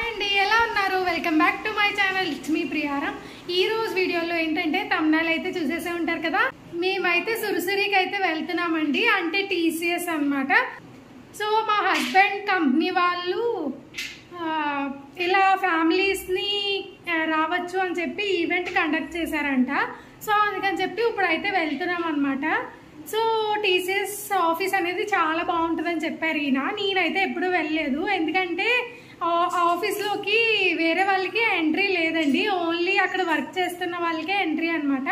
అండి, ఎలా ఉన్నారు? Welcome back to my channel. It's me Priyaram. ఈ రోజు వీడియోలో ఏంటంటే తమ్నైల్ అయితే చూసేసే ఉంటారు కదా, మేమైతే సురసురికి అయితే వెళ్తున్నామండి, అంటే టీసీఎస్ అన్నమాట. సో మా హస్బెండ్ కంపెనీ వాళ్ళు ఇలా ఫ్యామిలీస్ని రావచ్చు అని చెప్పి ఈవెంట్ కండక్ట్ చేశారంట. సో అందుకని చెప్పి ఇప్పుడైతే వెళ్తున్నాం అనమాట. సో టీసీఎస్ ఆఫీస్ అనేది చాలా బాగుంటుందని చెప్పారు ఈయన. నేనైతే ఎప్పుడూ వెళ్ళలేదు, ఎందుకంటే ఆఫీస్లోకి వేరే వాళ్ళకి ఎంట్రీ లేదండి, ఓన్లీ అక్కడ వర్క్ చేస్తున్న వాళ్ళకే ఎంట్రీ అనమాట.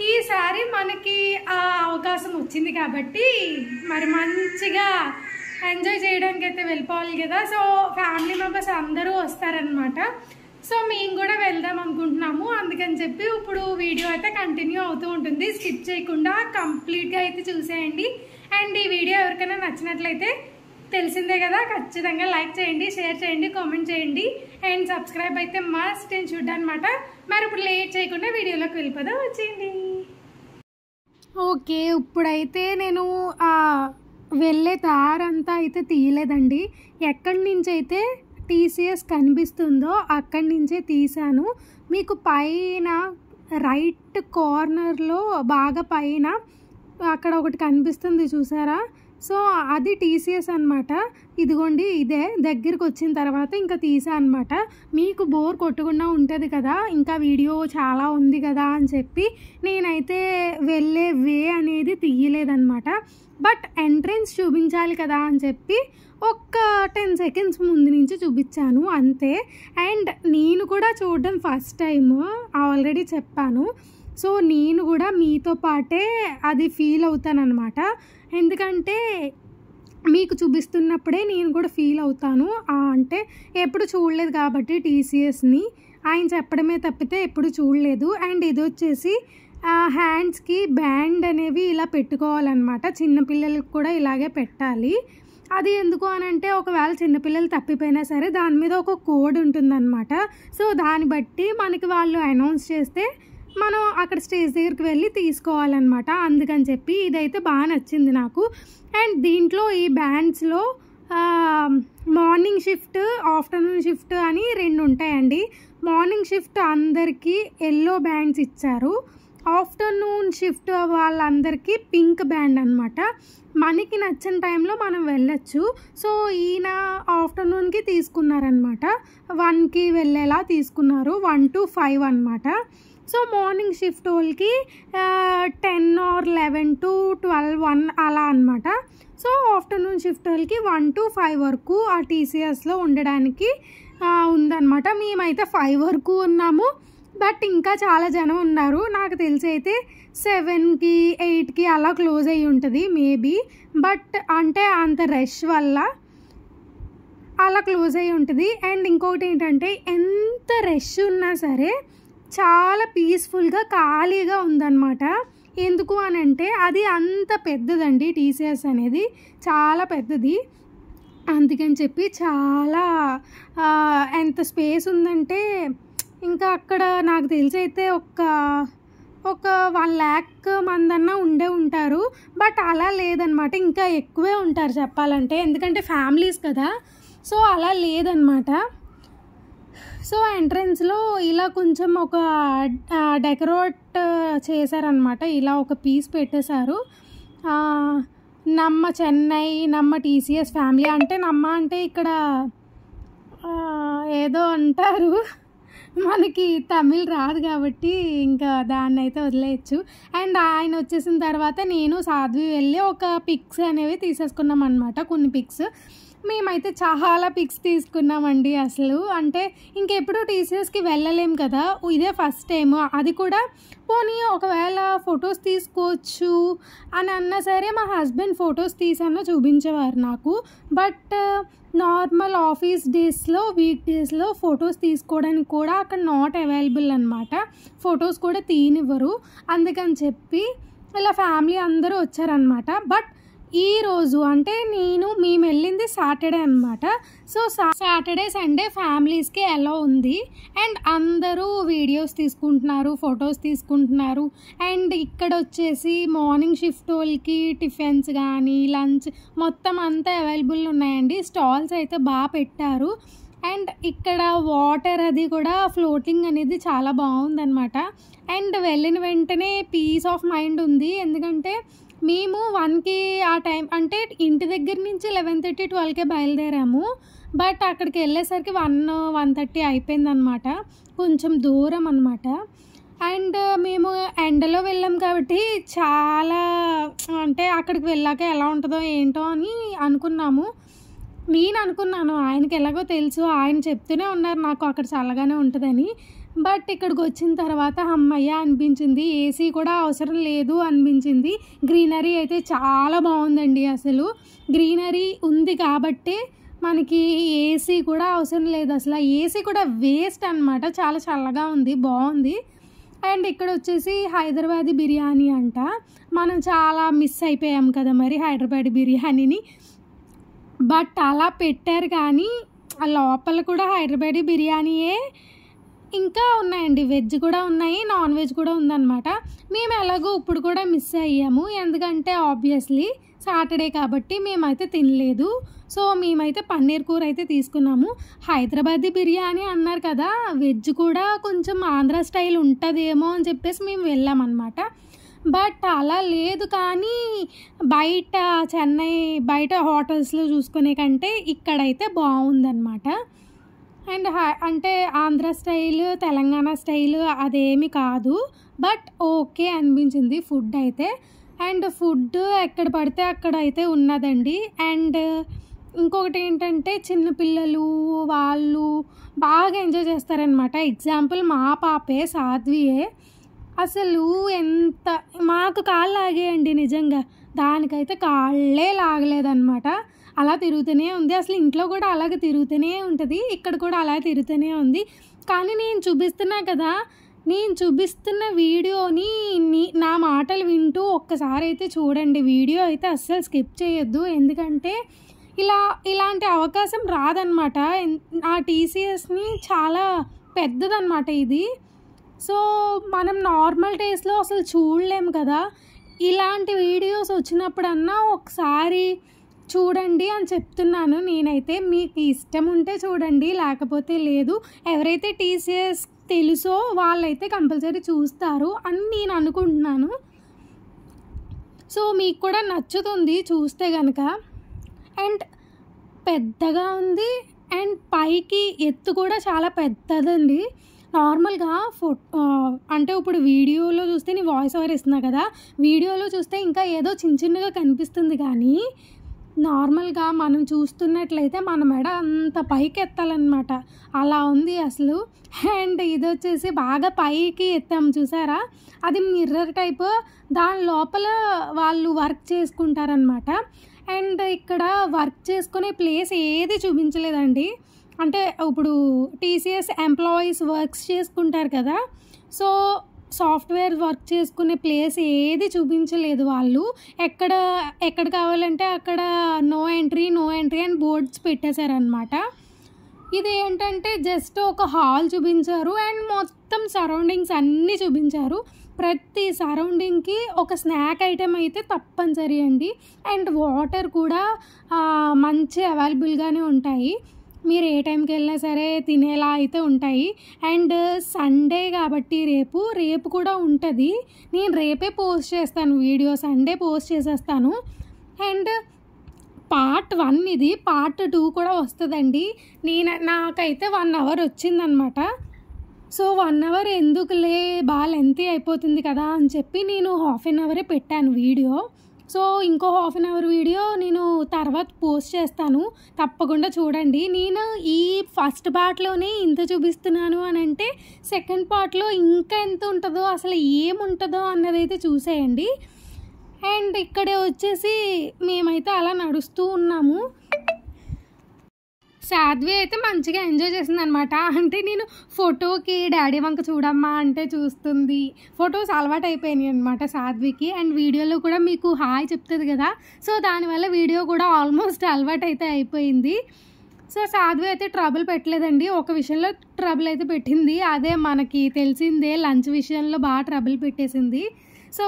ఈసారి మనకి ఆ అవకాశం వచ్చింది కాబట్టి మరి మంచిగా ఎంజాయ్ చేయడానికి అయితే వెళ్ళిపోవాలి కదా. సో ఫ్యామిలీ మెంబర్స్ అందరూ వస్తారనమాట. సో మేము కూడా వెళ్దాం అనుకుంటున్నాము. అందుకని చెప్పి ఇప్పుడు వీడియో అయితే కంటిన్యూ అవుతూ ఉంటుంది, స్కిప్ చేయకుండా కంప్లీట్గా అయితే చూసేయండి. అండ్ ఈ వీడియో ఎవరికైనా నచ్చినట్లయితే తెలిసిందే కదా, ఖచ్చితంగా లైక్ చేయండి, షేర్ చేయండి, కామెంట్ చేయండి అండ్ సబ్స్క్రైబ్ అయితే మస్ట్ అండ్ షుడ్ అనమాట. మరి ఇప్పుడు లేట్ చేయకుండా వీడియోలోకి వెళ్ళిపోదాం, వచ్చేయండి. ఓకే, ఇప్పుడైతే నేను వెళ్ళే దారంతా అయితే తీయలేదండి. ఎక్కడి నుంచి అయితే టీసీఎస్ కనిపిస్తుందో అక్కడి నుంచే తీసాను. మీకు పైన రైట్ కార్నర్లో బాగా పైన అక్కడ ఒకటి కనిపిస్తుంది చూసారా, సో అది టీసీఎస్ అనమాట. ఇదిగోండి, ఇదే దగ్గరికి వచ్చిన తర్వాత ఇంకా తీసా అనమాట. మీకు బోర్ కొట్టకుండా ఉంటుంది కదా, ఇంకా వీడియో చాలా ఉంది కదా అని చెప్పి నేనైతే వెళ్ళే వే అనేది తీయలేదన్నమాట. బట్ ఎంట్రన్స్ చూపించాలి కదా అని చెప్పి ఒక్క 10 సెకండ్స్ ముందు నుంచి చూపించాను అంతే. అండ్ నేను కూడా చూడడం ఫస్ట్ టైం, ఆల్రెడీ చెప్పాను. సో నేను కూడా మీతో పాటే అది ఫీల్ అవుతానన్నమాట, ఎందుకంటే మీకు చూపిస్తున్నప్పుడే నేను కూడా ఫీల్ అవుతాను. అంటే ఎప్పుడు చూడలేదు కాబట్టి టీసీఎస్ని ఆయన చెప్పడమే తప్పితే ఎప్పుడు చూడలేదు. అండ్ ఇది వచ్చేసి హ్యాండ్స్కి బ్యాండ్ అనేవి ఇలా పెట్టుకోవాలన్నమాట, చిన్నపిల్లలకి కూడా ఇలాగే పెట్టాలి. అది ఎందుకు అని అంటే ఒకవేళ చిన్నపిల్లలు తప్పిపోయినా సరే దాని మీద ఒక కోడ్ ఉంటుందన్నమాట. సో దాన్ని బట్టి మనకి వాళ్ళు అనౌన్స్ చేస్తే మనం అక్కడ స్టేజ్ దగ్గరికి వెళ్ళి తీసుకోవాలన్నమాట. అందుకని చెప్పి ఇదైతే బాగా నచ్చింది నాకు. అండ్ దీంట్లో ఈ బ్యాండ్స్లో మార్నింగ్ షిఫ్ట్, ఆఫ్టర్నూన్ షిఫ్ట్ అని 2 ఉంటాయండి. మార్నింగ్ షిఫ్ట్ అందరికీ ఎల్లో బ్యాండ్స్ ఇచ్చారు, ఆఫ్టర్నూన్ షిఫ్ట్ వాళ్ళందరికీ పింక్ బ్యాండ్ అనమాట. మనకి నచ్చిన టైంలో మనం వెళ్ళచ్చు. సో ఈయన ఆఫ్టర్నూన్కి తీసుకున్నారనమాట, 1కి వెళ్ళేలా తీసుకున్నారు, 1 to 5 అనమాట. సో మార్నింగ్ షిఫ్ట్ వాళ్ళకి 10 or 11 to 12, 1 అలా అనమాట. సో ఆఫ్టర్నూన్ షిఫ్ట్ వాళ్ళకి 1 to 5 వరకు ఆ టీసీఎస్లో ఉండడానికి ఉందన్నమాట. మేమైతే 5 వరకు ఉన్నాము, బట్ ఇంకా చాలా జనం ఉన్నారు. నాకు తెలిసి అయితే 7కి 8కి అలా క్లోజ్ అయ్యి ఉంటుంది మేబీ, బట్ అంటే అంత రష్ వల్ల అలా క్లోజ్ అయ్యి ఉంటుంది. అండ్ ఇంకొకటి ఏంటంటే ఎంత రష్ ఉన్నా సరే చాలా పీస్ఫుల్గా ఖాళీగా ఉందన్నమాట. ఎందుకు అని అంటే అది అంత పెద్దదండి, టీసీఎస్ అనేది చాలా పెద్దది. అందుకని చెప్పి చాలా ఎంత స్పేస్ ఉందంటే ఇంకా అక్కడ నాకు తెలిసి అయితే ఒక 1 lakh మందన్నా ఉండే ఉంటారు, బట్ అలా లేదనమాట, ఇంకా ఎక్కువే ఉంటారు చెప్పాలంటే, ఎందుకంటే ఫ్యామిలీస్ కదా. సో అలా లేదనమాట. సో ఎంట్రన్స్లో ఇలా కొంచెం ఒక డెకరేట్ చేశారనమాట, ఇలా ఒక పీస్ పెట్టేశారు. నమ్మ చెన్నై, నమ్మ టీసీఎస్ ఫ్యామిలీ అంటే, నమ్మ అంటే ఇక్కడ ఏదో అంటారు, మనకి తమిళ్ రాదు కాబట్టి ఇంకా దాన్ని అయితే వదిలేయచ్చు. అండ్ ఆయన వచ్చేసిన తర్వాత నేను సాధ్వి వెళ్ళి ఒక పిక్స్ అనేవి తీసేసుకున్నాం అనమాట, కొన్ని పిక్స్. మేమైతే చాలా పిక్స్ తీసుకున్నామండి. అసలు అంటే ఇంకెప్పుడు టీసీఎస్కి వెళ్ళలేం కదా, ఇదే ఫస్ట్ టైం. అది కూడా పోనీ ఒకవేళ ఫొటోస్ తీసుకోవచ్చు అని అన్నా సరే మా హస్బెండ్ ఫొటోస్ తీసానో చూపించేవారు నాకు. బట్ నార్మల్ ఆఫీస్ డేస్లో, వీక్ డేస్లో ఫొటోస్ తీసుకోవడానికి కూడా అక్కడ నాట్ అవైలబుల్ అనమాట, ఫొటోస్ కూడా తీయనివ్వరు. అందుకని చెప్పి ఇలా ఫ్యామిలీ అందరూ వచ్చారనమాట. బట్ ఈరోజు అంటే మేము వెళ్ళింది సాటర్డే అనమాట. సో సాటర్డే సండే ఫ్యామిలీస్కి ఎలా ఉంది, అండ్ అందరూ వీడియోస్ తీసుకుంటున్నారు, ఫొటోస్ తీసుకుంటున్నారు. అండ్ ఇక్కడ వచ్చేసి మార్నింగ్ షిఫ్ట్ వాళ్ళకి టిఫిన్స్ కానీ లంచ్ మొత్తం అంతా అవైలబుల్ ఉన్నాయండి. స్టాల్స్ అయితే బాగా పెట్టారు. అండ్ ఇక్కడ వాటర్ అది కూడా ఫ్లోటింగ్ అనేది చాలా బాగుందన్నమాట. అండ్ వెళ్ళిన వెంటనే పీస్ ఆఫ్ మైండ్ ఉంది. ఎందుకంటే మేము 1కి ఆ టైం అంటే ఇంటి దగ్గర నుంచి 11:30, 12కే బయలుదేరాము. బట్ అక్కడికి వెళ్ళేసరికి 1:30 అయిపోయిందనమాట. కొంచెం దూరం అనమాట. అండ్ మేము ఎండలో వెళ్ళాం కాబట్టి చాలా అంటే అక్కడికి వెళ్ళాక ఎలా ఉంటుందో ఏంటో అని అనుకున్నాము. నేను అనుకున్నాను, ఆయనకి ఎలాగో తెలుసు, ఆయన చెప్తూనే ఉన్నారు నాకు అక్కడ చల్లగానే ఉంటుందని. బట్ ఇక్కడికి వచ్చిన తర్వాత హమ్మయ్య అనిపించింది. ఏసీ కూడా అవసరం లేదు అనిపించింది. గ్రీనరీ అయితే చాలా బాగుందండి. అసలు గ్రీనరీ ఉంది కాబట్టే మనకి ఏసీ కూడా అవసరం లేదు. అసలు ఏసీ కూడా వేస్ట్ అనమాట. చాలా చల్లగా ఉంది, బాగుంది. అండ్ ఇక్కడ వచ్చేసి హైదరాబాదీ బిర్యానీ అంట. మనం చాలా మిస్ అయిపోయాం కదా మరి హైదరాబాదీ బిర్యానీని. బట్ అలా పెట్టారు కానీ ఆ లోపల కూడా హైదరాబాదీ బిర్యానీయే. ఇంకా ఉన్నాయండి, వెజ్ కూడా ఉన్నాయి, నాన్ వెజ్ కూడా ఉందన్నమాట. మేము ఎలాగో ఇప్పుడు కూడా మిస్ అయ్యాము. ఎందుకంటే ఆబ్వియస్లీ సాటర్డే కాబట్టి మేమైతే తినలేదు. సో మేమైతే పన్నీర్ కూర అయితే తీసుకున్నాము. హైదరాబాదీ బిర్యానీ అన్నారు కదా, వెజ్ కూడా కొంచెం ఆంధ్ర స్టైల్ ఉంటుందేమో అని చెప్పేసి మేము వెళ్ళామన్నమాట. బట్ అలా లేదు. కానీ బయట చెన్నై బయట హోటల్స్లో చూసుకునే కంటే ఇక్కడైతే బాగుందన్నమాట. అండ్ అంటే ఆంధ్ర స్టైల్, తెలంగాణ స్టైల్ అదేమి కాదు. బట్ ఓకే అనిపించింది ఫుడ్ అయితే. అండ్ ఫుడ్ ఎక్కడ పడితే అక్కడ అయితే ఉన్నదండి. అండ్ ఇంకొకటి ఏంటంటే చిన్నపిల్లలు వాళ్ళు బాగా ఎంజాయ్ చేస్తారనమాట. ఎగ్జాంపుల్ మా పాపే, సాధ్వియే. అసలు ఎంత మాకు కాళ్ళు లాగేయండి నిజంగా. దానికైతే కాళ్ళే లాగలేదన్నమాట. అలా తిరుగుతూనే ఉంది. అసలు ఇంట్లో కూడా అలాగే తిరుగుతూనే ఉంటుంది, ఇక్కడ కూడా అలా తిరుగుతూనే ఉంది. కానీ నేను చూపిస్తున్నా కదా, నేను చూపిస్తున్న వీడియోని నా మాటలు వింటూ ఒక్కసారి అయితే చూడండి. వీడియో అయితే అస్సలు స్కిప్ చేయొద్దు. ఎందుకంటే ఇలాంటి అవకాశం రాదనమాట. ఆ టీసీఎస్ని చాలా పెద్దదన్నమాట ఇది. సో మనం నార్మల్ డేస్లో అసలు చూడలేము కదా. ఇలాంటి వీడియోస్ వచ్చినప్పుడన్నా ఒకసారి చూడండి అని చెప్తున్నాను నేనైతే. మీకు ఇష్టం ఉంటే చూడండి, లేకపోతే లేదు. ఎవరైతే టీసీఎస్ తెలుసో వాళ్ళైతే కంపల్సరీ చూస్తారు అని నేను అనుకుంటున్నాను. సో మీకు కూడా నచ్చుతుంది చూస్తే కనుక. అండ్ పెద్దగా ఉంది. అండ్ పైకి ఎత్తు కూడా చాలా పెద్దదండి. నార్మల్గా అంటే ఇప్పుడు వీడియోలో చూస్తే నేను వాయిస్ ఓవర్ ఇస్తున్నా కదా, వీడియోలో చూస్తే ఇంకా ఏదో చిన్నగా కనిపిస్తుంది. కానీ నార్మల్గా మనం చూస్తున్నట్లయితే మన మెడ అంత పైకి ఎత్తాలన్నమాట. అలా ఉంది అసలు. అండ్ ఇది వచ్చేసి బాగా పైకి ఎత్తాము చూసారా, అది మిర్రర్ టైప్. దాని లోపల వాళ్ళు వర్క్ చేసుకుంటారనమాట. అండ్ ఇక్కడ వర్క్ చేసుకునే ప్లేస్ ఏది చూపించలేదండి. అంటే ఇప్పుడు టీసీఎస్ ఎంప్లాయీస్ వర్క్స్ చేసుకుంటారు కదా, సో సాఫ్ట్వేర్ వర్క్ చేసుకునే ప్లేస్ ఏది చూపించలేదు వాళ్ళు. ఎక్కడ కావాలంటే అక్కడ నో ఎంట్రీ అని బోర్డ్స్ పెట్టేశారనమాట. ఇది ఏంటంటే జస్ట్ ఒక హాల్ చూపించారు అండ్ మొత్తం సరౌండింగ్స్ అన్నీ చూపించారు. ప్రతి సరౌండింగ్కి ఒక స్నాక్ ఐటెం అయితే తప్పనిసరి అండి. అండ్ వాటర్ కూడా మంచి అవైలబుల్గానే ఉంటాయి. మీరు ఏ టైంకి వెళ్ళినా సరే తినేలా అయితే ఉంటాయి. అండ్ సండే కాబట్టి రేపు కూడా ఉంటుంది. నేను రేపే పోస్ట్ చేస్తాను వీడియో, సండే పోస్ట్ చేసేస్తాను. అండ్ పార్ట్ 1 ఇది, పార్ట్ 2 కూడా వస్తుందండి. నాకైతే 1 అవర్ వచ్చిందనమాట. సో 1 అవర్ ఎందుకులే, బాగా లెంతీ అయిపోతుంది కదా అని చెప్పి నేను హాఫ్ అన్ అవరే పెట్టాను వీడియో. సో ఇంకో హాఫ్ అన్ అవర్ వీడియో నేను తర్వాత పోస్ట్ చేస్తాను, తప్పకుండా చూడండి. నేను ఈ ఫస్ట్ పార్ట్లోనే ఇంత చూపిస్తున్నాను అని అంటే సెకండ్ పార్ట్లో ఇంకా ఎంత ఉంటుందో, అసలు ఏముంటుందో అన్నదైతే చూసేయండి. అండ్ ఇక్కడ వచ్చేసి మేమైతే అలా నడుస్తూ ఉన్నాము. సాధ్వి అయితే మంచిగా ఎంజాయ్ చేసింది అనమాట. అంటే నేను ఫోటోకి డాడీ వంక చూడమ్మా అంటే చూస్తుంది. ఫొటోస్ అలవాటు అయిపోయినాయి అనమాట సాధ్వికి. అండ్ వీడియోలో కూడా మీకు హాయ్ చెప్తుంది కదా, సో దానివల్ల వీడియో కూడా ఆల్మోస్ట్ అలవాటు అయితే అయిపోయింది. సో సాధ్వి అయితే ట్రబుల్ పెట్టలేదండి. ఒక విషయంలో ట్రబుల్ అయితే పెట్టింది, అదే మనకి తెలిసిందే, లంచ్ విషయంలో బాగా ట్రబుల్ పెట్టేసింది. సో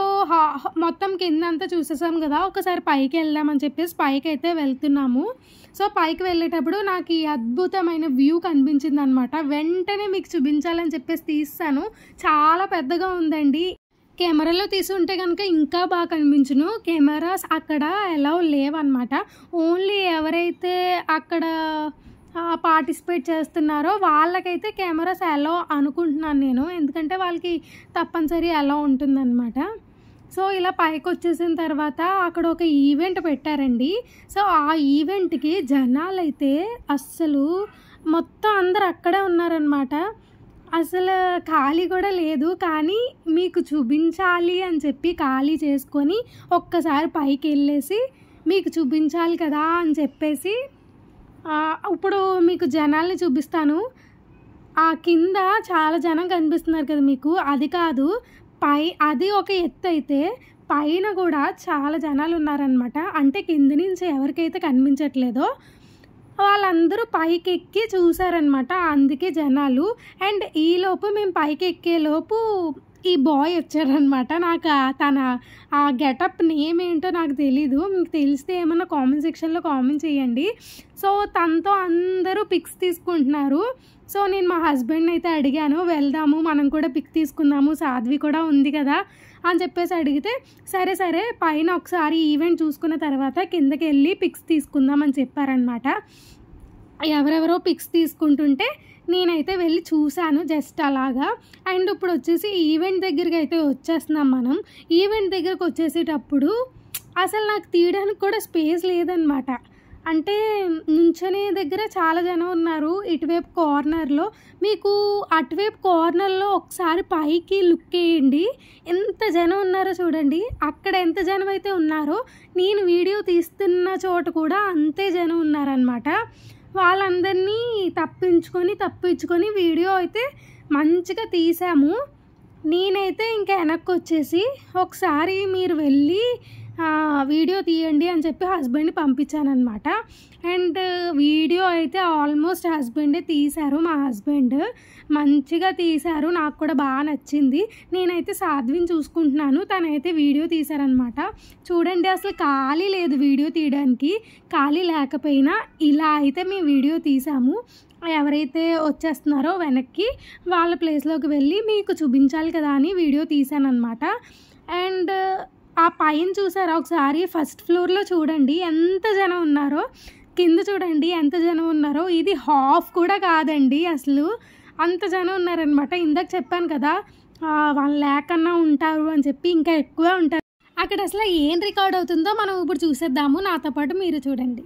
మొత్తం కిందంతా చూసేసాం కదా, ఒకసారి పైకి వెళ్దామని చెప్పేసి పైకి అయితే వెళ్తున్నాము. సో పైకి వెళ్ళేటప్పుడు నాకు ఈ అద్భుతమైన వ్యూ కనిపించింది అనమాట. వెంటనే మీకు చూపించాలని చెప్పేసి తీస్తాను. చాలా పెద్దగా ఉందండి. కెమెరాలో తీసుంటే కనుక ఇంకా బాగా కనిపించును. కెమెరాస్ అక్కడ అలౌ లేవన్నమాట. ఓన్లీ ఎవరైతే అక్కడ పార్టిసిపేట్ చేస్తున్నారో వాళ్ళకైతే కెమెరాస్ అలౌ అనుకుంటున్నాను నేను, ఎందుకంటే వాళ్ళకి తప్పనిసరి అలౌ ఉంటుందన్నమాట. సో ఇలా పైకి వచ్చేసిన తర్వాత అక్కడ ఒక ఈవెంట్ పెట్టారండి. సో ఆ ఈవెంట్కి జనాలైతే అస్సలు మొత్తం అందరు అక్కడే ఉన్నారనమాట. అసలు ఖాళీ కూడా లేదు. కానీ మీకు చూపించాలి అని చెప్పి ఖాళీ చేసుకొని ఒక్కసారి పైకి వెళ్ళేసి మీకు చూపించాలి కదా అని చెప్పేసి ఇప్పుడు మీకు జనాల్ని చూపిస్తాను. ఆ కింద చాలా జనం కనిపిస్తున్నారు కదా మీకు, అది కాదు అది ఒక ఎత్తు అయితే పైన కూడా చాలా జనాలు ఉన్నారనమాట. అంటే కింద నుంచి ఎవరికైతే కనిపించట్లేదో వాళ్ళందరూ పైకి ఎక్కి చూసారనమాట, అందుకే జనాలు. అండ్ ఈలోపు మేము పైకి ఎక్కేలోపు ఈ బాయ్ వచ్చారనమాట. నాకు తన ఆ గెటప్ నేమ్ ఏంటో నాకు తెలీదు, మీకు తెలిస్తే ఏమన్నా కామెంట్ సెక్షన్లో కామెంట్ చేయండి. సో తనతో అందరూ పిక్స్ తీసుకుంటున్నారు. సో నేను మా హస్బెండ్ని అయితే అడిగాను, వెళ్దాము మనం కూడా పిక్ తీసుకుందాము, సాధ్వి కూడా ఉంది కదా అని చెప్పేసి అడిగితే సరే సరే పైన ఒకసారి ఈవెంట్ చూసుకున్న తర్వాత కిందకి వెళ్ళి పిక్స్ తీసుకుందామని చెప్పారనమాట. ఎవరెవరో పిక్స్ తీసుకుంటుంటే నేనైతే వెళ్ళి చూశాను జస్ట్ అలాగా. అండ్ ఇప్పుడు వచ్చేసి ఈవెంట్ దగ్గరికి అయితే వచ్చేస్తున్నాం మనం. ఈవెంట్ దగ్గరకు వచ్చేసేటప్పుడు అసలు నాకు తీయడానికి కూడా స్పేస్ లేదనమాట. అంటే నుంచనే దగ్గర చాలా జనం ఉన్నారు. ఇటువైపు కార్నర్లో, మీకు అటువైపు కార్నర్లో ఒకసారి పైకి లుక్ వేయండి, ఎంత జనం ఉన్నారో చూడండి. అక్కడ ఎంత జనం అయితే ఉన్నారో నేను వీడియో తీస్తున్న చోట కూడా అంతే జనం ఉన్నారనమాట. వాళ్ళందరినీ తప్పించుకొని వీడియో అయితే మంచిగా తీసాము. నేనైతే ఇంకా వెనక్కి వచ్చేసి ఒకసారి మీరు వెళ్ళి వీడియో తీయండి అని చెప్పి హస్బెండ్ని పంపించానమాట. అండ్ వీడియో అయితే ఆల్మోస్ట్ హస్బెండే తీశారు. మా హస్బెండ్ మంచిగా తీశారు, నాకు కూడా బాగా నచ్చింది. నేనైతే సాధ్విని చూసుకుంటున్నాను, తనైతే వీడియో తీశారనమాట. చూడండి అసలు ఖాళీ లేదు వీడియో తీయడానికి. ఖాళీ లేకపోయినా ఇలా అయితే మేము వీడియో తీసాము. ఎవరైతే వచ్చేస్తున్నారో వెనక్కి వాళ్ళ ప్లేస్లోకి వెళ్ళి మీకు చూపించాలి కదా అని వీడియో తీశానమాట. అండ్ ఆ పైన చూసారా ఒకసారి, ఫస్ట్ ఫ్లోర్లో చూడండి ఎంత జనం ఉన్నారో, కింద చూడండి ఎంత జనం ఉన్నారో. ఇది హాఫ్ కూడా కాదండి, అసలు అంత జనం ఉన్నారనమాట. ఇందాక చెప్పాను కదా 1 lakh అన్నా ఉంటారు అని చెప్పి, ఇంకా ఎక్కువ ఉంటారు అక్కడ. అసలు ఏం రికార్డ్ అవుతుందో మనం ఇప్పుడు చూసేద్దాము, నాతో పాటు మీరు చూడండి.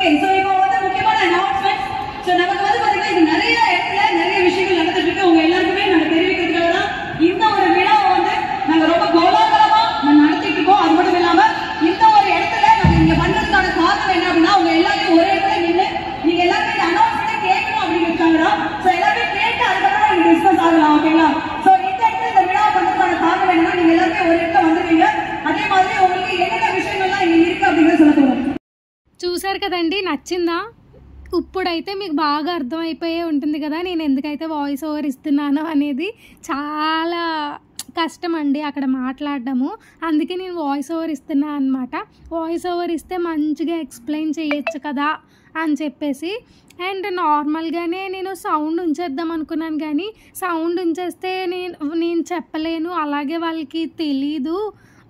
Okay, so இப்போ வந்து முக்கியமான announcements. So நமக்கு வந்து பாத்தீங்கன்னா இது நிறைய இடத்துல நிறைய விஷயங்கள் நடந்துட்டு இருக்கு. உங்க எல்லாருக்குமே நாங்க தெரிவிக்கிறதுக்காக தான் இந்த ஒரு விழாவை வந்து நாங்க ரொம்ப கோலாகலமா நடத்திட்டு இருக்கோம். அது மட்டும் இல்லாம இந்த ஒரு இடத்துல நாங்க இங்க பண்றதுக்கான காரணம் என்ன அப்படின்னா, உங்க எல்லாரையும் ஒரே இடத்துல நின்று நீங்க எல்லாருமே இந்த அனௌன்ஸ்மெண்ட் கேட்கணும் அப்படிங்கிறதுக்காக தான். ஸோ எல்லாருமே கேட்டு அதுக்கப்புறம் நீங்க டிஸ்கஸ் ஆகலாம். ஓகேங்களா? ஸோ இந்த இடத்துல இந்த விழா பண்றதுக்கான காரணம் என்னன்னா, நீங்க எல்லாருமே ஒரு இடத்துல வந்துருவீங்க. அதே மாதிரி உங்களுக்கு என்னென்ன விஷயங்கள்லாம் இங்க இருக்கு அப்படிங்கறத சொல்ல போறோம். చూసారు కదండి, నచ్చిందా? ఇప్పుడైతే మీకు బాగా అర్థమైపోయే ఉంటుంది కదా నేను ఎందుకైతే వాయిస్ ఓవర్ ఇస్తున్నానో అనేది. చాలా కష్టం అండి అక్కడ మాట్లాడడము. అందుకే నేను వాయిస్ ఓవర్ ఇస్తున్నా అనమాట. వాయిస్ ఓవర్ ఇస్తే మంచిగా ఎక్స్ప్లెయిన్ చేయొచ్చు కదా అని చెప్పేసి. అండ్ నార్మల్గానే నేను సౌండ్ ఉంచేద్దాం అనుకున్నాను, కానీ సౌండ్ ఉంచేస్తే నేను చెప్పలేను, అలాగే వాళ్ళకి తెలీదు.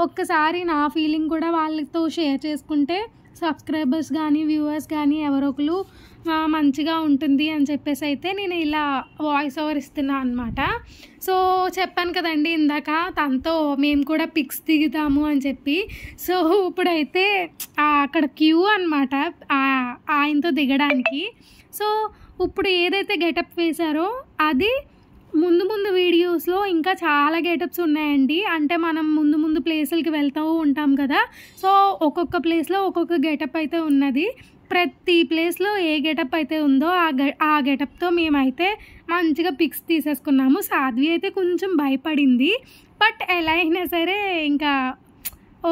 ఒక్కసారి నా ఫీలింగ్ కూడా వాళ్ళతో షేర్ చేసుకుంటే సబ్స్క్రైబర్స్ కానీ వ్యూవర్స్ కానీ ఎవరో ఒకరు మంచిగా ఉంటుంది అని చెప్పేసి అయితే నేను ఇలా వాయిస్ ఓవర్ ఇస్తున్నా అనమాట. సో చెప్పాను కదండి ఇందాక తనతో మేము కూడా పిక్స్ దిగుతాము అని చెప్పి. సో ఇప్పుడైతే అక్కడ క్యూ అనమాట ఆయనతో దిగడానికి. సో ఇప్పుడు ఏదైతే గెటప్ వేశారో అది ముందు వీడియోస్లో ఇంకా చాలా గెటప్స్ ఉన్నాయండి. అంటే మనం ముందు ప్లేసులకి వెళ్తూ ఉంటాం కదా. సో ఒక్కొక్క ప్లేస్లో ఒక్కొక్క గెటప్ అయితే ఉన్నది. ప్రతి ప్లేస్లో ఏ గెటప్ అయితే ఉందో ఆ గెటప్తో మేమైతే మంచిగా పిక్స్ తీసేసుకున్నాము. సాధ్వి అయితే కొంచెం భయపడింది, బట్ ఎలా అయినా సరే ఇంకా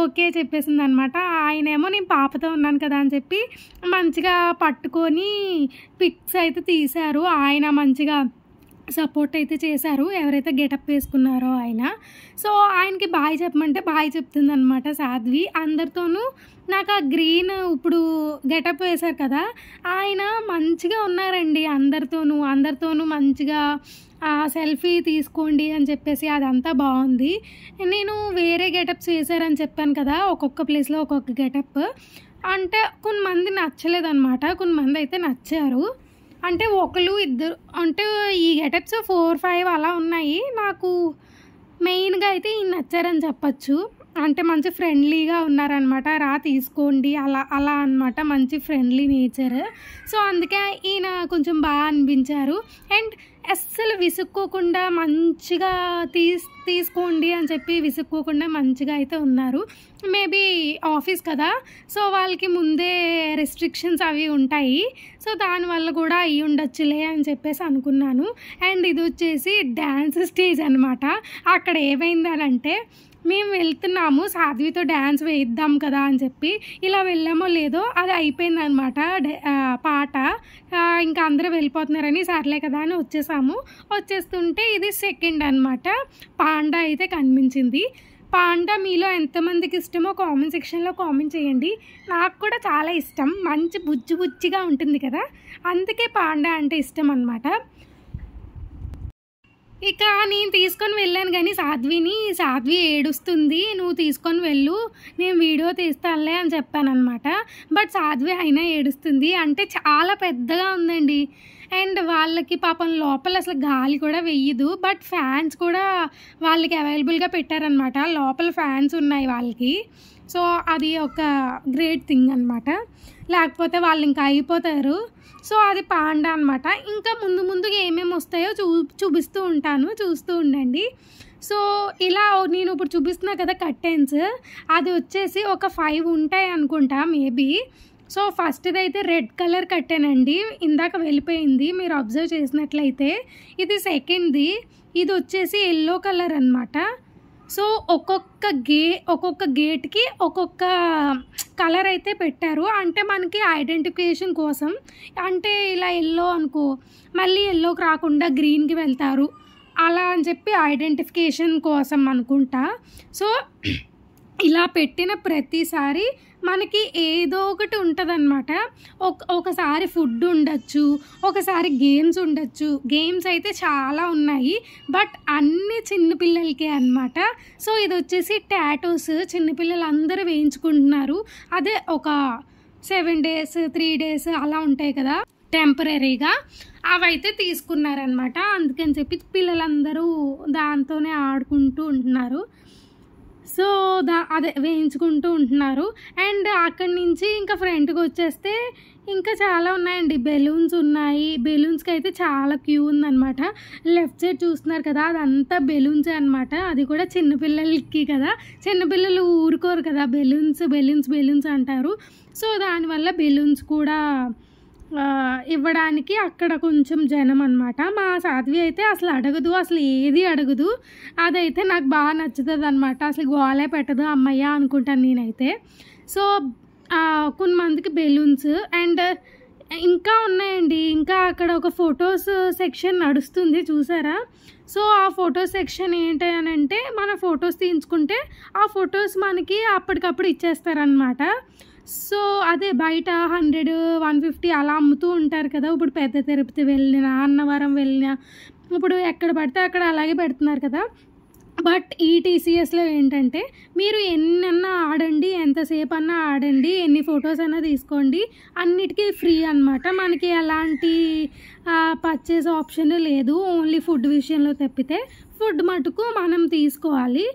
ఓకే చెప్పేసింది అనమాట. ఆయనేమో నేను పాపతో ఉన్నాను కదా అని చెప్పి మంచిగా పట్టుకొని పిక్స్ అయితే తీశారు. ఆయన మంచిగా సపోర్ట్ అయితే చేశారు ఎవరైతే గెటప్ వేసుకున్నారో ఆయన. సో ఆయనకి బాయ్ చెప్పమంటే బాయ్ చెప్తుంది అనమాట సాధ్వి. అందరితోనూ నాకు ఆ గ్రీన్ ఇప్పుడు గెటప్ వేశారు కదా, ఆయన మంచిగా ఉన్నారండి. అందరితోనూ మంచిగా సెల్ఫీ తీసుకోండి అని చెప్పేసి అదంతా బాగుంది. నేను వేరే గెటప్స్ వేశారని చెప్పాను కదా, ఒక్కొక్క ప్లేస్లో ఒక్కొక్క గెటప్. అంటే కొంతమంది నచ్చలేదన్నమాట, కొంతమంది అయితే నచ్చారు. అంటే ఒకరు ఇద్దరు అంటే ఈ గెటప్స్ 4-5 అలా ఉన్నాయి. నాకు మెయిన్గా అయితే ఈయన నచ్చారని చెప్పచ్చు. అంటే మంచి ఫ్రెండ్లీగా ఉన్నారనమాట, రా తీసుకోండి అలా అనమాట, మంచి ఫ్రెండ్లీ నేచర్. సో అందుకే ఈయన కొంచెం బాగా అనిపించారు. అండ్ అస్సలు విసుక్కోకుండా మంచిగా తీసుకోండి అని చెప్పి విసుక్కోకుండా మంచిగా అయితే ఉన్నారు. మేబీ ఆఫీస్ కదా, సో వాళ్ళకి ముందే రెస్ట్రిక్షన్స్ అవి ఉంటాయి. సో దానివల్ల కూడా అయ్యి ఉండొచ్చులే అని చెప్పేసి అనుకున్నాను. అండ్ ఇది వచ్చేసి డ్యాన్స్ స్టేజ్ అనమాట. అక్కడ ఏమైందనంటే మేము వెళ్తున్నాము సాధ్వితో డ్యాన్స్ వేయిద్దాం కదా అని చెప్పి, ఇలా వెళ్ళామో లేదో అది అయిపోయిందనమాట పాట. ఇంకా అందరూ వెళ్ళిపోతున్నారని సర్లే కదా అని వచ్చేస్తుంటే ఇది సెకండ్ అనమాట. పాండా అయితే కనిపించింది. పాండా మీలో ఎంతమందికి ఇష్టమో కామెంట్ సెక్షన్లో కామెంట్ చేయండి. నాకు కూడా చాలా ఇష్టం, మంచి బుజ్జిగా ఉంటుంది కదా, అందుకే పాండా అంటే ఇష్టం అనమాట. ఇక నేను తీసుకొని వెళ్ళాను కానీ సాధ్వి ఏడుస్తుంది, నువ్వు తీసుకొని వెళ్ళు నేను వీడియో తీస్తానులే అని చెప్పాను అనమాట. బట్ సాధ్వి అయినా ఏడుస్తుంది, అంటే చాలా పెద్దగా ఉందండి. అండ్ వాళ్ళకి పాపం లోపల అసలు గాలి కూడా వెయ్యదు, బట్ ఫ్యాన్స్ కూడా వాళ్ళకి అవైలబుల్గా పెట్టారనమాట. లోపల ఫ్యాన్స్ ఉన్నాయి వాళ్ళకి. సో అది ఒక గ్రేట్ థింగ్ అనమాట, లేకపోతే వాళ్ళు ఇంకా అయిపోతారు. సో అది పాండా అనమాట. ఇంకా ముందుగా ఏమేమి వస్తాయో చూపిస్తూ ఉంటాను, చూస్తూ ఉండండి. సో ఇలా నేను ఇప్పుడు చూపిస్తున్నా కదా కర్టెన్స్, అది వచ్చేసి ఒక 5 ఉంటాయి అనుకుంటా మేబీ. సో ఫస్ట్ది అయితే రెడ్ కలర్ కర్టెన్ అండి, ఇందాక వెళ్ళిపోయింది మీరు అబ్జర్వ్ చేసినట్లయితే. ఇది సెకండ్ది, ఇది వచ్చేసి ఎల్లో కలర్ అనమాట. సో ఒక్కొక్క గేట్కి ఒక్కొక్క కలర్ అయితే పెట్టారు, అంటే మనకి ఐడెంటిఫికేషన్ కోసం. అంటే ఇలా ఎల్లో అనుకో, మళ్ళీ ఎల్లోకి రాకుండా గ్రీన్కి వెళ్తారు అలా అని చెప్పి ఐడెంటిఫికేషన్ కోసం అనుకుంటా. సో ఇలా పెట్టిన ప్రతిసారి మనకి ఏదో ఒకటి ఉంటుందన్నమాట. ఒకసారి ఫుడ్ ఉండొచ్చు, ఒకసారి గేమ్స్ ఉండొచ్చు. గేమ్స్ అయితే చాలా ఉన్నాయి, బట్ అన్ని చిన్నపిల్లలకే అన్నమాట. సో ఇది వచ్చేసి టాటూస్, చిన్నపిల్లలు అందరూ వేయించుకుంటున్నారు. అదే ఒక 7 days 3 days అలా ఉంటాయి కదా టెంపరీగా, అవైతే తీసుకున్నారనమాట. అందుకని చెప్పి పిల్లలందరూ దాంతోనే ఆడుకుంటూ ఉంటున్నారు. సో అదే వేయించుకుంటూ ఉంటున్నారు. అండ్ అక్కడి నుంచి ఇంకా ఫ్రంట్కి వచ్చేస్తే ఇంకా చాలా ఉన్నాయండి. బెలూన్స్ ఉన్నాయి, బెలూన్స్కి అయితే చాలా క్యూ ఉందన్నమాట. లెఫ్ట్ సైడ్ చూస్తున్నారు కదా, అదంతా బెలూన్సే అనమాట. అది కూడా చిన్నపిల్లలకి కదా, చిన్నపిల్లలు ఊరుకోరు కదా, బెలూన్స్ అంటారు. సో దానివల్ల బెలూన్స్ కూడా ఇవ్వడానికి అక్కడ కొంచెం జనం అనమాట. మా సాధ్వి అయితే అసలు ఏది అడగదు. అదైతే నాకు బాగా నచ్చుతుంది అనమాట. అసలు గోలే పెట్టదు అమ్మయ్య అనుకుంటాను నేనైతే. సో కొంతమందికి బెలూన్స్, అండ్ ఇంకా ఉన్నాయండి. ఇంకా అక్కడ ఒక ఫొటోస్ సెక్షన్ నడుస్తుంది చూసారా. సో ఆ ఫోటో సెక్షన్ ఏంటి అని అంటే మన ఫొటోస్ తీయించుకుంటే ఆ ఫొటోస్ మనకి అప్పటికప్పుడు ఇచ్చేస్తారనమాట. సో అదే బయట 100, 150 అలా అమ్ముతూ ఉంటారు కదా. ఇప్పుడు పెద్ద తిరుపతి వెళ్ళినా, అన్నవరం వెళ్ళినా, ఇప్పుడు ఎక్కడ పడితే అక్కడ అలాగే పెడుతున్నారు కదా. బట్ ఈ టీసీఎస్లో ఏంటంటే మీరు ఎన్నన్నా ఆడండి, ఎంతసేపు అన్నా ఆడండి, ఎన్ని ఫొటోస్ అన్నా తీసుకోండి, అన్నిటికీ ఫ్రీ అనమాట. మనకి ఎలాంటి పర్చేస్ ఆప్షన్ లేదు. ఓన్లీ ఫుడ్ విషయంలో తప్పితే ఫుడ్ మటుకు మనం తీసుకోవాలి.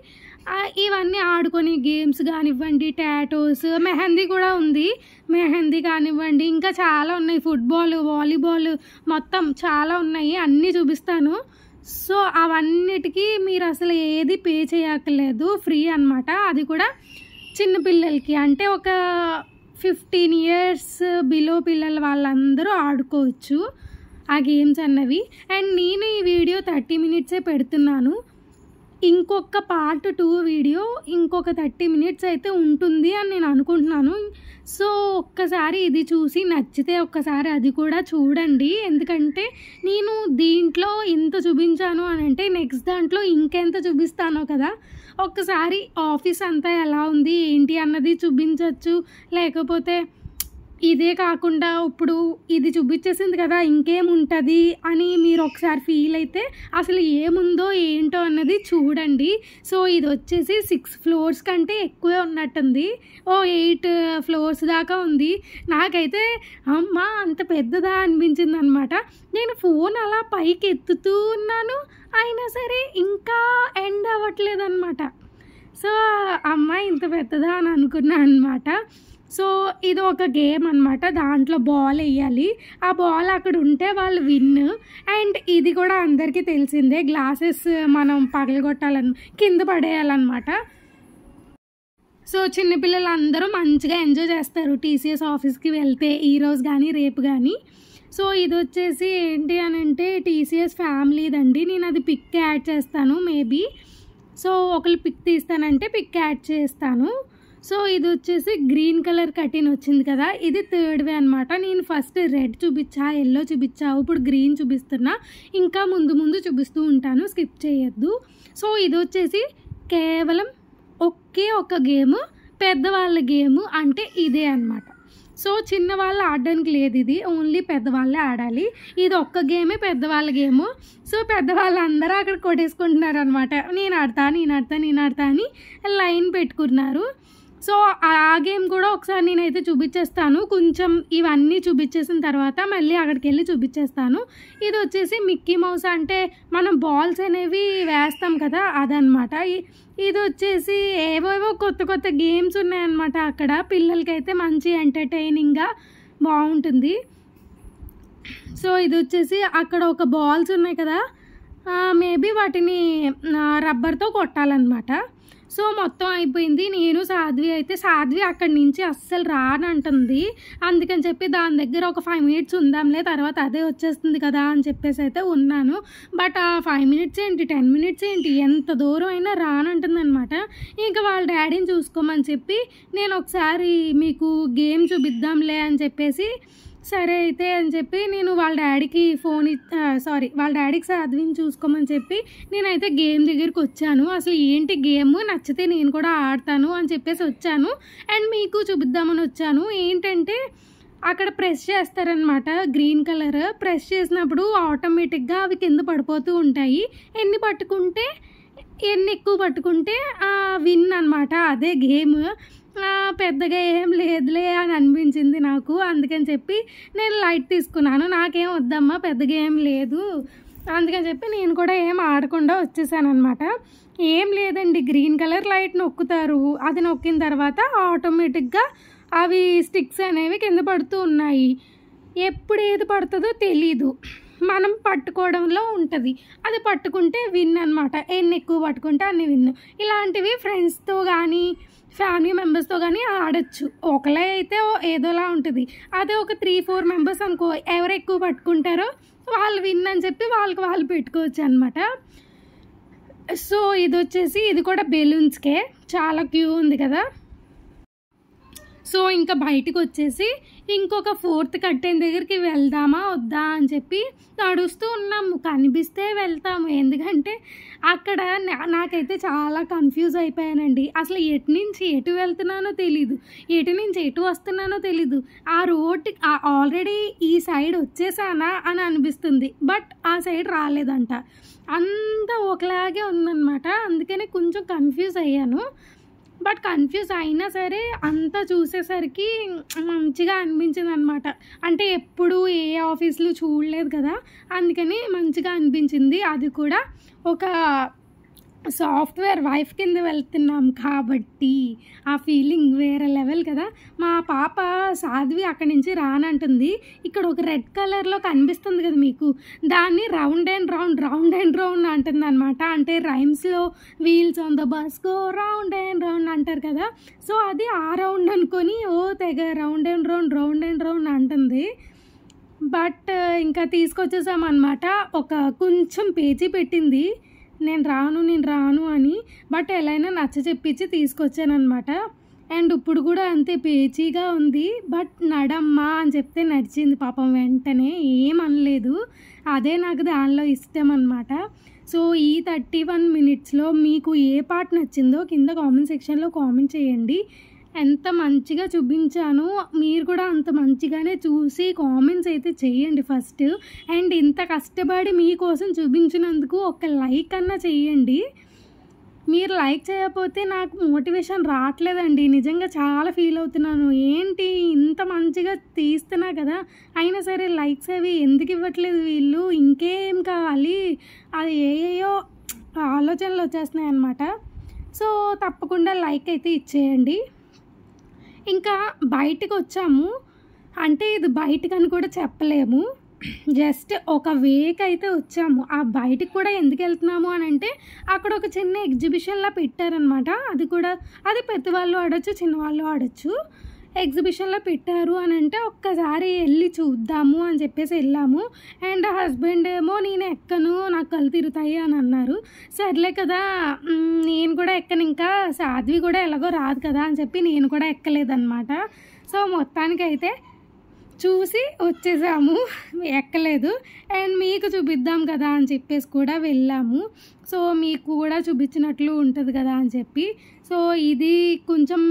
ఇవన్నీ ఆడుకొని గేమ్స్ కానివ్వండి, టాటోస్, మెహందీ కూడా ఉంది. మెహందీ కానివ్వండి, ఇంకా చాలా ఉన్నాయి. ఫుట్బాల్, వాలీబాల్, మొత్తం చాలా ఉన్నాయి. అన్నీ చూపిస్తాను. సో అవన్నిటికీ మీరు అసలు ఏది పే చేయక్కర్లేదు, ఫ్రీ అనమాట. అది కూడా చిన్నపిల్లలకి, అంటే ఒక 15 years బిలో పిల్లల వాళ్ళందరూ ఆడుకోవచ్చు ఆ గేమ్స్ అన్నవి. అండ్ నేను ఈ వీడియో 30 minutes పెడుతున్నాను. ఇంకొక పార్ట్ 2 వీడియో ఇంకొక 30 minutes అయితే ఉంటుంది అని నేను అనుకుంటున్నాను. సో ఒక్కసారి ఇది చూసి నచ్చితే ఒక్కసారి అది కూడా చూడండి. ఎందుకంటే నేను దీంట్లో ఇంత చూపించాను అని అంటే నెక్స్ట్ దాంట్లో ఇంకెంత చూపిస్తానో కదా. ఒక్కసారి ఆఫీస్ అంతా ఎలా ఉంది ఏంటి అన్నది చూపించవచ్చు. లేకపోతే ఇదే కాకుండా ఇప్పుడు ఇది చూపించేసింది కదా ఇంకేముంటుంది అని మీరు ఒకసారి ఫీల్ అయితే అసలు ఏముందో ఏంటో అన్నది చూడండి. సో ఇది వచ్చేసి 6 floors కంటే ఎక్కువే ఉన్నట్టుంది. 8 floors దాకా ఉంది. నాకైతే అమ్మ అంత పెద్దదా అనిపించింది అనమాట. నేను ఫోన్ అలా పైకి ఎత్తుతూ ఉన్నాను, అయినా సరే ఇంకా ఎండ్ అవ్వట్లేదు అనమాట. సో అమ్మ ఇంత పెద్దదా అని అనుకున్నా అనమాట. సో ఇది ఒక గేమ్ అనమాట. దాంట్లో బాల్ వేయాలి, ఆ బాల్ అక్కడ ఉంటే వాళ్ళు విన్. అండ్ ఇది కూడా అందరికీ తెలిసిందే, గ్లాసెస్ మనం పగలగొట్టాలని కింద పడేయాలన్నమాట. సో చిన్నపిల్లలు అందరూ మంచిగా ఎంజాయ్ చేస్తారు టీసీఎస్ ఆఫీస్కి వెళ్తే, ఈరోజు కానీ రేపు కానీ. సో ఇది వచ్చేసి ఏంటి అని అంటే టీసీఎస్ ఫ్యామిలీదండి. నేను అది పిక్ యాడ్ చేస్తాను మేబీ. సో ఒకళ్ళు పిక్ తీస్తానంటే పిక్ యాడ్ చేస్తాను. సో ఇది వచ్చేసి గ్రీన్ కలర్ కటిన్ వచ్చింది కదా, ఇది 3rd way అనమాట. నేను ఫస్ట్ రెడ్ చూపించా, ఎల్లో చూపించా, ఇప్పుడు గ్రీన్ చూపిస్తున్నా. ఇంకా ముందు ముందు చూపిస్తూ ఉంటాను, స్కిప్ చేయొద్దు. సో ఇది వచ్చేసి కేవలం ఒకే ఒక గేమ్, పెద్దవాళ్ళ గేమ్ అంటే ఇదే అనమాట. సో చిన్నవాళ్ళు ఆడడానికి లేదు, ఇది ఓన్లీ పెద్దవాళ్ళే ఆడాలి. ఇది ఒక్క గేమే పెద్దవాళ్ళ గేము. సో పెద్దవాళ్ళందరూ అక్కడ కొట్టేసుకుంటున్నారు అనమాట. నేను ఆడతా అని లైన్ పెట్టుకున్నారు. సో ఆ గేమ్ కూడా ఒకసారి నేనైతే చూపించేస్తాను. కొంచెం ఇవన్నీ చూపించేసిన తర్వాత మళ్ళీ అక్కడికి వెళ్ళి చూపించేస్తాను. ఇది వచ్చేసి మిక్కీ మౌస్, అంటే మనం బాల్స్ అనేవి వేస్తాం కదా అదనమాట. ఇది వచ్చేసి ఏవేవో కొత్త గేమ్స్ ఉన్నాయన్నమాట అక్కడ. పిల్లలకైతే మంచి ఎంటర్టైనింగ్గా బాగుంటుంది. సో ఇది వచ్చేసి అక్కడ ఒక బాల్స్ ఉన్నాయి కదా, మేబీ వాటిని రబ్బర్తో కొట్టాలన్నమాట. సో మొత్తం అయిపోయింది. నేను సాధ్వి అక్కడి నుంచి అస్సలు రానంటుంది. అందుకని చెప్పి దాని దగ్గర ఒక 5 minutes ఉందాంలే, తర్వాత అదే వచ్చేస్తుంది కదా అని చెప్పేసి అయితే ఉన్నాను. బట్ ఆ 5 minutes ఏంటి, 10 minutes ఏంటి, ఎంత దూరం అయినా రానంటుంది అనమాట. ఇంకా వాళ్ళ డాడీని చూసుకోమని చెప్పి నేను ఒకసారి మీకు గేమ్ చూపిద్దాంలే అని చెప్పేసి సరే అయితే అని చెప్పి నేను వాళ్ళ డాడీకి వాళ్ళ డాడీకి సాధ్విని చూసుకోమని చెప్పి నేనైతే గేమ్ దగ్గరికి వచ్చాను. అసలు ఏంటి గేమ్, నచ్చితే నేను కూడా ఆడతాను అని చెప్పేసి వచ్చాను. అండ్ మీకు చూపిద్దామని వచ్చాను. ఏంటంటే అక్కడ ప్రెస్ చేస్తారనమాట, గ్రీన్ కలర్ ప్రెస్ చేసినప్పుడు ఆటోమేటిక్గా అవి కింద పడిపోతూ ఉంటాయి. ఎన్ని ఎక్కువ పట్టుకుంటే విన్ అనమాట. అదే గేమ్. పెద్దగా ఏం లేదులే అని అనిపించింది నాకు. అందుకని చెప్పి నేను లైట్ తీసుకున్నాను. నాకేం వద్దమ్మా, పెద్దగా ఏం లేదు, అందుకని చెప్పి నేను కూడా ఏం ఆడకుండా వచ్చేసాను అనమాట. ఏం లేదండి, గ్రీన్ కలర్ లైట్ నొక్కుతారు. అది నొక్కిన తర్వాత ఆటోమేటిక్గా అవి స్టిక్స్ అనేవి కింద పడుతూ ఉన్నాయి. ఎప్పుడు ఏది పడుతుందో తెలీదు, మనం పట్టుకోవడంలో ఉంటుంది. అది పట్టుకుంటే విన్ అనమాట. ఎన్ని ఎక్కువ పట్టుకుంటే అన్ని విన్. ఇలాంటివి ఫ్రెండ్స్తో కానీ ఫ్యామిలీ మెంబర్స్తో కానీ ఆడచ్చు. ఒకలే అయితే ఏదోలా ఉంటుంది. అదే ఒక 3-4 members అనుకో, ఎవరు ఎక్కువ పట్టుకుంటారో వాళ్ళు విన్ అని చెప్పి వాళ్ళు పెట్టుకోవచ్చు అనమాట. సో ఇది వచ్చేసి ఇది కూడా బెలూన్స్కే, చాలా క్యూ ఉంది కదా. సో ఇంకా బయటకు వచ్చేసి ఇంకొక 4th కర్టెన్ దగ్గరికి వెళ్దామా వద్దా అని చెప్పి నడుస్తూ ఉన్నాము. కనిపిస్తే వెళ్తాము, ఎందుకంటే అక్కడ నాకైతే చాలా కన్ఫ్యూజ్ అయిపోయానండి. అసలు ఎటు నుంచి ఎటు వెళ్తున్నానో తెలీదు, ఎటు నుంచి ఎటు వస్తున్నానో తెలీదు. ఆ రోడ్ ఆల్రెడీ ఈ సైడ్ వచ్చేసానా అని అనిపిస్తుంది, బట్ ఆ సైడ్ రాలేదంట. అంతా ఒకలాగే ఉందన్నమాట. అందుకనే కొంచెం కన్ఫ్యూజ్ అయ్యాను. బట్ కన్ఫ్యూజ్ అయినా సరే అంతా చూసేసరికి మంచిగా అనిపించింది అనమాట. అంటే ఎప్పుడు ఏ ఆఫీస్లో చూడలేదు కదా, అందుకని మంచిగా అనిపించింది. అది కూడా ఒక సాఫ్ట్వేర్ వైఫ్ కింద వెళ్తున్నాం కాబట్టి ఆ ఫీలింగ్ వేరే లెవెల్ కదా. మా పాప సాధ్వి అక్కడి నుంచి రానంటుంది. ఇక్కడ ఒక రెడ్ కలర్లో కనిపిస్తుంది కదా మీకు, దాన్ని రౌండ్ అండ్ రౌండ్ అంటుంది అనమాట. అంటే రైమ్స్లో wheels on the bus go round and round అంటారు కదా, సో అది ఆ రౌండ్ అనుకొని తెగ రౌండ్ అండ్ రౌండ్ అంటుంది. బట్ ఇంకా తీసుకొచ్చేసామన్నమాట. ఒక కొంచెం పేచీ పెట్టింది, నేను రాను అని. బట్ ఎలా అయినా నచ్చ చెప్పించి తీసుకొచ్చానమాట. అండ్ ఇప్పుడు కూడా అంతే పేచీగా ఉంది, బట్ నడమ్మా అని చెప్తే నడిచింది పాపం. వెంటనే ఏమనలేదు. అదే నాకు దానిలో ఇష్టం అనమాట. సో ఈ 31 minutesలో మీకు ఏ పార్ట్ నచ్చిందో కింద కామెంట్ సెక్షన్లో కామెంట్ చేయండి. ఎంత మంచిగా చూపించాను, మీరు కూడా అంత మంచిగానే చూసి కామెంట్స్ అయితే చేయండి ఫస్ట్. అండ్ ఇంత కష్టపడి మీకోసం చూపించినందుకు ఒక లైక్ అన్నా చేయండి. మీరు లైక్ చేయకపోతే నాకు మోటివేషన్ రావట్లేదండి. నిజంగా చాలా ఫీల్ అవుతున్నాను. ఏంటి ఇంత మంచిగా తీస్తున్నా కదా, అయినా సరే లైక్స్ అవి ఎందుకు ఇవ్వట్లేదు వీళ్ళు, ఇంకేం కావాలి, అది ఏయో ఆలోచనలు వచ్చేస్తున్నాయి అన్నమాట. సో తప్పకుండా లైక్ అయితే ఇచ్చేయండి. ఇంకా బయటకు వచ్చాము, అంటే ఇది బయటకని కూడా చెప్పలేము, జస్ట్ ఒక వేకి అయితే వచ్చాము. ఆ బయటికి కూడా ఎందుకు వెళ్తున్నాము అని అంటే అక్కడ ఒక చిన్న ఎగ్జిబిషన్లా పెట్టారనమాట. అది పెద్దవాళ్ళు ఆడచ్చు, చిన్నవాళ్ళు ఆడచ్చు. ఎగ్జిబిషన్లో పెట్టారు అని అంటే ఒక్కసారి వెళ్ళి చూద్దాము అని చెప్పేసి వెళ్ళాము. అండ్ హస్బెండ్ ఏమో నేను ఎక్కను, నాకు కళ్ళు తిరుగుతాయి అని అన్నారు. సర్లే కదా నేను కూడా ఎక్కను, ఇంకా సాధ్వి కూడా ఎలాగో రాదు కదా అని చెప్పి నేను కూడా ఎక్కలేదన్నమాట. సో మొత్తానికైతే చూసి వచ్చేసాము, ఎక్కలేదు. అండ్ మీకు చూపిద్దాం కదా అని చెప్పేసి కూడా వెళ్ళాము. సో మీకు కూడా చూపించినట్లు ఉంటుంది కదా అని చెప్పి. సో ఇది కొంచెం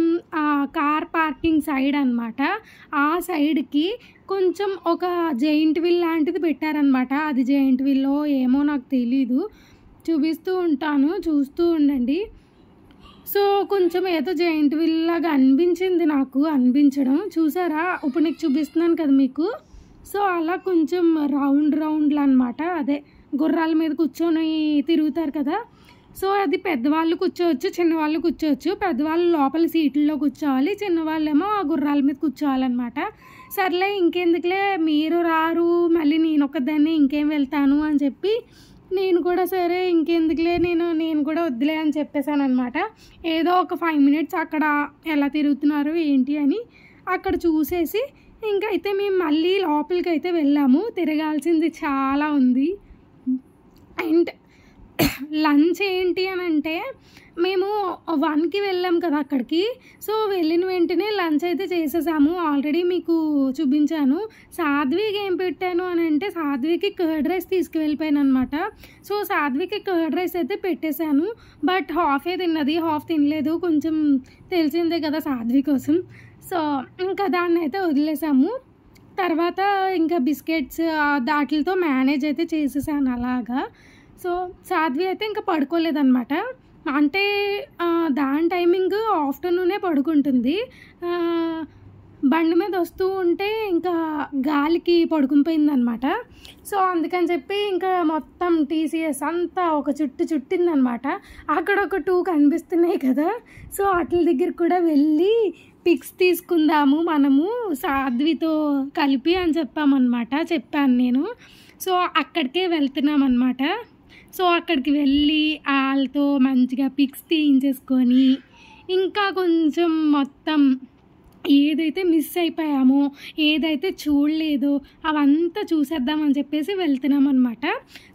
కార్ పార్కింగ్ సైడ్ అనమాట. ఆ సైడ్కి కొంచెం ఒక జెయింట్ వీల్ లాంటిది పెట్టారనమాట. అది జెయింట్ వీల్లో ఏమో నాకు తెలీదు, చూపిస్తూ ఉంటాను, చూస్తూ ఉండండి. సో కొంచెం ఏదో జెయింట్ వీల్ లాగా అనిపించింది నాకు, అనిపించడం చూసారా, ఇప్పుడు నీకు చూపిస్తున్నాను కదా మీకు. సో అలా కొంచెం రౌండ్లా అనమాట. అదే గుర్రాల మీద కూర్చొని తిరుగుతారు కదా. సో అది పెద్దవాళ్ళు కూర్చోవచ్చు, చిన్నవాళ్ళు కూర్చోవచ్చు. పెద్దవాళ్ళు లోపల సీట్లలో కూర్చోవాలి, చిన్నవాళ్ళేమో ఆ గుర్రాల మీద కూర్చోవాలన్నమాట. సర్లే ఇంకెందుకులే, మీరు రారు, మళ్ళీ నేను ఒక్కదాన్ని ఇంకేం వెళ్తాను అని చెప్పి నేను కూడా సరే ఇంకెందుకులే నేను కూడా వద్దులే అని చెప్పేశాను అనమాట. ఏదో ఒక 5 minutes అక్కడ ఎలా తిరుగుతున్నారు ఏంటి అని అక్కడ చూసేసి ఇంకైతే మేము మళ్ళీ లోపలికి అయితే వెళ్ళాము. తిరగాల్సింది చాలా ఉంది. అండ్ లంచ్ ఏంటి అని అంటే మేము 1కి వెళ్ళాం కదా అక్కడికి. సో వెళ్ళిన వెంటనే లంచ్ అయితే చేసేసాము. ఆల్రెడీ మీకు చూపించాను. సాధ్వికి ఏం పెట్టాను అని అంటే సాధ్వికి కర్డ్ రైస్ తీసుకువెళ్ళిపోయాను అనమాట. సో సాధ్వికి కర్డ్ రైస్ అయితే పెట్టేశాను, బట్ హాఫే తిన్నది, హాఫ్ తినలేదు. కొంచెం తెలిసిందే కదా సాధ్వి కోసం. సో ఇంకా దాన్ని అయితే వదిలేసాము. తర్వాత ఇంకా బిస్కెట్స్ దాటితో మేనేజ్ అయితే చేసేసాను అలాగా. సో సాధ్వి అయితే ఇంకా పడుకోలేదన్నమాట. అంటే దాని టైమింగ్ ఆఫ్టర్నూనే పడుకుంటుంది. బండి మీద వస్తూ ఉంటే ఇంకా గాలికి పడుకుని పోయిందనమాట. సో అందుకని చెప్పి ఇంకా మొత్తం టీసీఎస్ అంతా ఒక చుట్టిందనమాట. అక్కడ ఒక 2 కనిపిస్తున్నాయి కదా. సో వాటి దగ్గర కూడా వెళ్ళి పిక్స్ తీసుకుందాము మనము సాధ్వితో కలిపి అని చెప్పాను నేను. సో అక్కడికే వెళ్తున్నాం అనమాట. సో అక్కడికి వెళ్ళి వాళ్ళతో మంచిగా పిక్స్ తీయించేసుకొని ఇంకా కొంచెం మొత్తం ఏదైతే మిస్ అయిపోయామో, ఏదైతే చూడలేదో అవంతా చూసేద్దామని చెప్పేసి వెళ్తున్నాం అనమాట.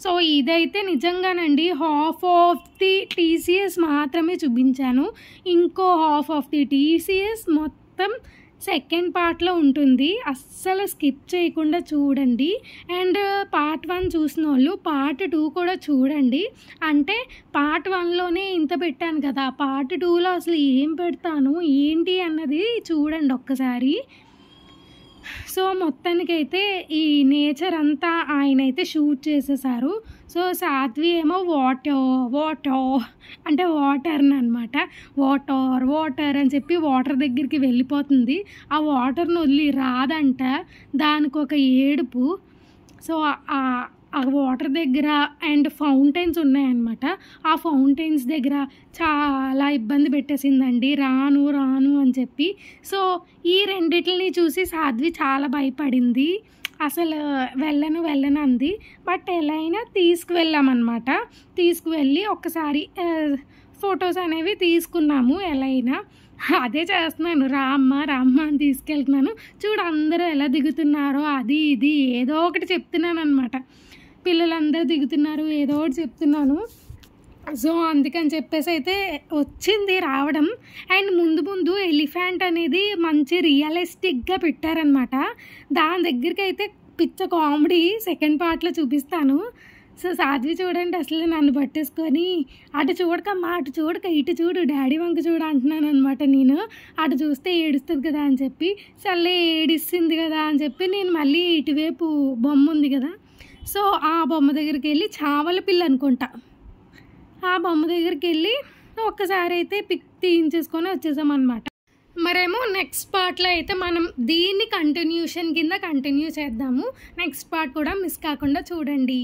సో ఇదైతే నిజంగానండి హాఫ్ ఆఫ్ ది టీసీఎస్ మాత్రమే చూపించాను. ఇంకో హాఫ్ ఆఫ్ ది టీసీఎస్ మొత్తం సెకండ్ పార్ట్లో ఉంటుంది, అస్సలు స్కిప్ చేయకుండా చూడండి. అండ్ పార్ట్ 1 చూసిన వాళ్ళు పార్ట్ 2 కూడా చూడండి. అంటే పార్ట్ 1లోనే ఇంత పెట్టాను కదా, పార్ట్ 2లో అసలు ఏం పెడతాను ఏంటి అన్నది చూడండి ఒక్కసారి. సో మొత్తానికైతే ఈ నేచర్ అంతా ఆయన అయితే షూట్ చేసేసారు. సో సాధ్వి ఏమో వాటర్ అంటే వాటర్ని అనమాట, వాటర్ అని చెప్పి వాటర్ దగ్గరికి వెళ్ళిపోతుంది. ఆ వాటర్ని వదిలి రాదంట, దానికి ఒక ఏడుపు. సో ఆ వాటర్ దగ్గర అండ్ ఫౌంటైన్స్ ఉన్నాయన్నమాట, ఆ ఫౌంటైన్స్ దగ్గర చాలా ఇబ్బంది పెట్టేసిందండి, రాను అని చెప్పి. సో ఈ రెండిటిని చూసి సాధ్వి చాలా భయపడింది, అసలు వెళ్ళను అంది. బట్ ఎలా అయినా తీసుకువెళ్ళామన్నమాట. తీసుకువెళ్ళి ఒక్కసారి ఫొటోస్ అనేవి తీసుకున్నాము. ఎలా అయినా అదే చేస్తున్నాను, రామ్మ అని తీసుకెళ్తున్నాను. చూడు అందరూ ఎలా దిగుతున్నారో, అది ఇది ఏదో ఒకటి చెప్తున్నాను అనమాట. పిల్లలందరూ దిగుతున్నారు, ఏదో ఒకటి చెప్తున్నాను. సో అందుకని చెప్పేసి అయితే వచ్చింది రావడం. అండ్ ముందు ఎలిఫెంట్ అనేది మంచి రియలిస్టిక్గా పెట్టారనమాట. దాని దగ్గరికి అయితే పిచ్చ కామెడీ సెకండ్ పార్ట్లో చూపిస్తాను. సో సాధ్వి చూడండి అసలు నన్ను పట్టేసుకొని, అటు చూడకమ్మా అటు చూడక ఇటు చూడు, డాడీ వంక చూడు అంటున్నాను అనమాట. నేను అటు చూస్తే ఏడుస్తుంది కదా అని చెప్పి, సర్లే ఏడిస్తుంది కదా అని చెప్పి నేను మళ్ళీ ఇటువైపు బొమ్మ ఉంది కదా, సో ఆ బొమ్మ దగ్గరికి వెళ్ళి, చావల పిల్ల అనుకుంటా, ఆ బొమ్మ దగ్గరికి వెళ్ళి ఒక్కసారి అయితే పిక్ తీయించేసుకొని వచ్చేసామన్నమాట. మరేమో నెక్స్ట్ పార్ట్లో అయితే మనం దీన్ని కంటిన్యూ చేద్దాము. నెక్స్ట్ పార్ట్ కూడా మిస్ కాకుండా చూడండి.